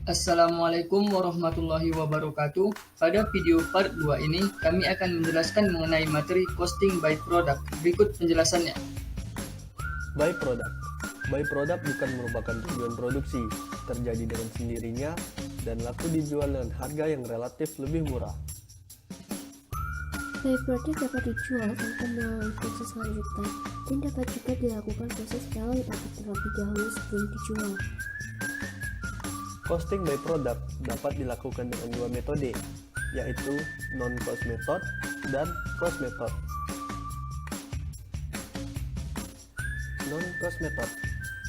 Assalamualaikum warahmatullahi wabarakatuh. Pada video part 2 ini, kami akan menjelaskan mengenai materi costing by product. Berikut penjelasannya. By product. By product bukan merupakan tujuan produksi, terjadi dengan sendirinya, dan laku dijual dengan harga yang relatif lebih murah. By product dapat dijual tanpa melalui proses lanjutan dan dapat juga dilakukan proses evaluasi terlebih dahulu sebelum dijual. Costing by product dapat dilakukan dengan dua metode, yaitu non-cost method dan cost method. Non-cost method.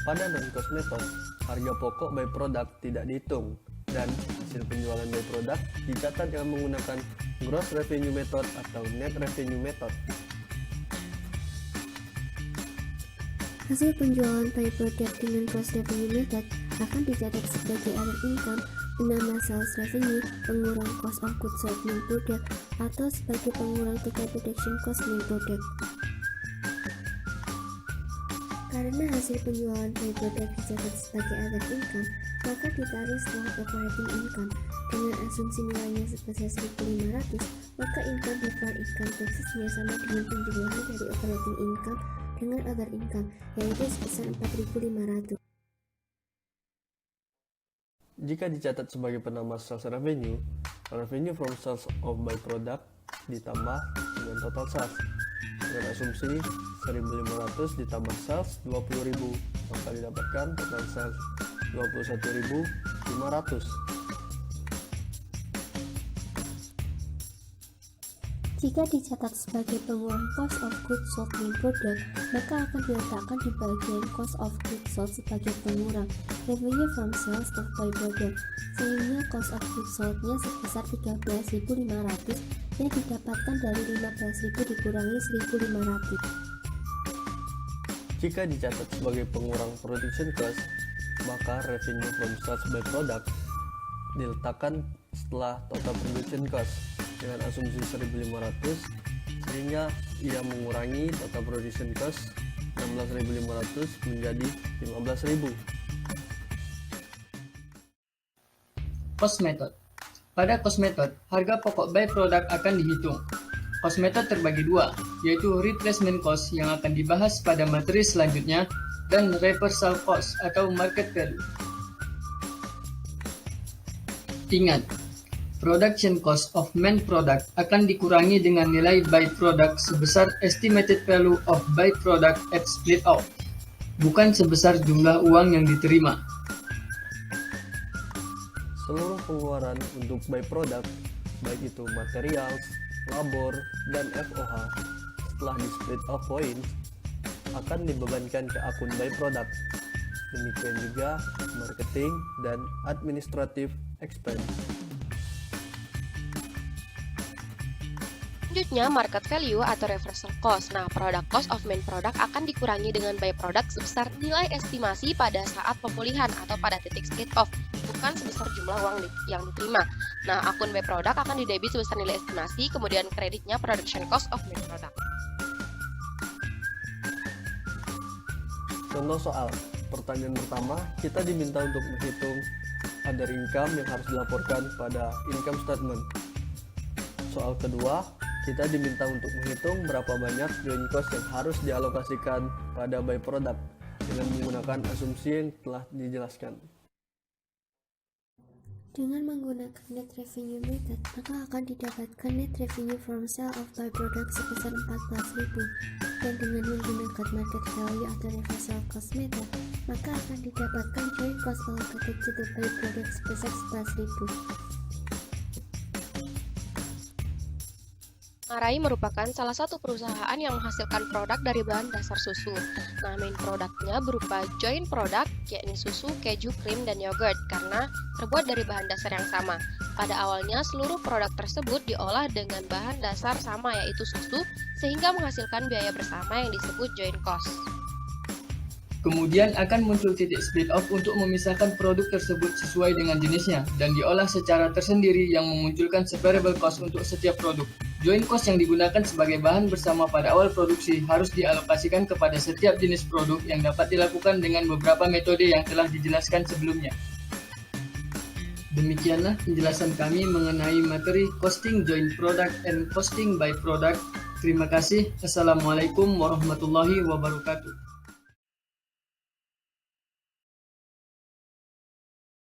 Pada non-cost method, harga pokok by product tidak dihitung, dan hasil penjualan by product dicatat dengan menggunakan gross revenue method atau net revenue method. Hasil penjualan by product dengan gross revenue method akan dicatat sebagai other income, menambah sales revenue, pengurang cost of goods sold main product, atau sebagai pengurang total production cost main product. Karena hasil penjualan by product dicatat sebagai other income, maka ditarik setelah operating income. Dengan asumsi nilainya sebesar 1.500, maka income before income taxes-nya sama dengan penjumlahan dari operating income dengan other income, yaitu sebesar 4.500. Jika dicatat sebagai penambah sales revenue, revenue from sales of by product ditambah dengan total sales. Dengan asumsi 1.500 ditambah sales 20.000, maka didapatkan total sales 21.500. Jika dicatat sebagai pengurang cost of goods sold main product, maka akan diletakkan di bagian cost of goods sold sebagai pengurang revenue from sales of by product, sehingga cost of goods sold-nya sebesar 13.500 yang didapatkan dari 15.000 dikurangi 1.500. Jika dicatat sebagai pengurang production cost, maka revenue from sales by product diletakkan setelah total production cost dengan asumsi 1.500, sehingga ia mengurangi total production cost 16.500 menjadi 15.000. Cost method. Pada cost method, harga pokok by product akan dihitung. Cost method terbagi dua, yaitu replacement cost yang akan dibahas pada materi selanjutnya dan reversal cost atau market value. Ingat, production cost of main product akan dikurangi dengan nilai by product sebesar estimated value of by product at split out, bukan sebesar jumlah uang yang diterima. Seluruh pengeluaran untuk by product, baik itu materials, labor, dan FOH, setelah di split out points, akan dibebankan ke akun by product. Demikian juga marketing dan administrative expense. Selanjutnya, market value atau reversal cost. Nah, product cost of main product akan dikurangi dengan by product sebesar nilai estimasi pada saat pemulihan atau pada titik split off, bukan sebesar jumlah uang yang diterima. Nah, akun by product akan didebit sebesar nilai estimasi, kemudian kreditnya production cost of main product. Contoh soal, pertanyaan pertama, kita diminta untuk menghitung other income yang harus dilaporkan pada income statement. Soal kedua, kita diminta untuk menghitung berapa banyak joint cost yang harus dialokasikan pada by product dengan menggunakan asumsi yang telah dijelaskan. Dengan menggunakan net revenue method, maka akan didapatkan net revenue from sale of by product sebesar 14.000, dan dengan menggunakan market value atau reversal cost method, maka akan didapatkan joint cost allocated to the by product sebesar 11.000. Marai merupakan salah satu perusahaan yang menghasilkan produk dari bahan dasar susu. Nah, main produknya berupa joint product, yakni susu, keju, krim, dan yogurt, karena terbuat dari bahan dasar yang sama. Pada awalnya, seluruh produk tersebut diolah dengan bahan dasar sama, yaitu susu, sehingga menghasilkan biaya bersama yang disebut joint cost. Kemudian akan muncul titik split off untuk memisahkan produk tersebut sesuai dengan jenisnya dan diolah secara tersendiri yang memunculkan separable cost untuk setiap produk. Joint cost yang digunakan sebagai bahan bersama pada awal produksi harus dialokasikan kepada setiap jenis produk yang dapat dilakukan dengan beberapa metode yang telah dijelaskan sebelumnya. Demikianlah penjelasan kami mengenai materi costing joint product and costing by product. Terima kasih. Assalamualaikum warahmatullahi wabarakatuh.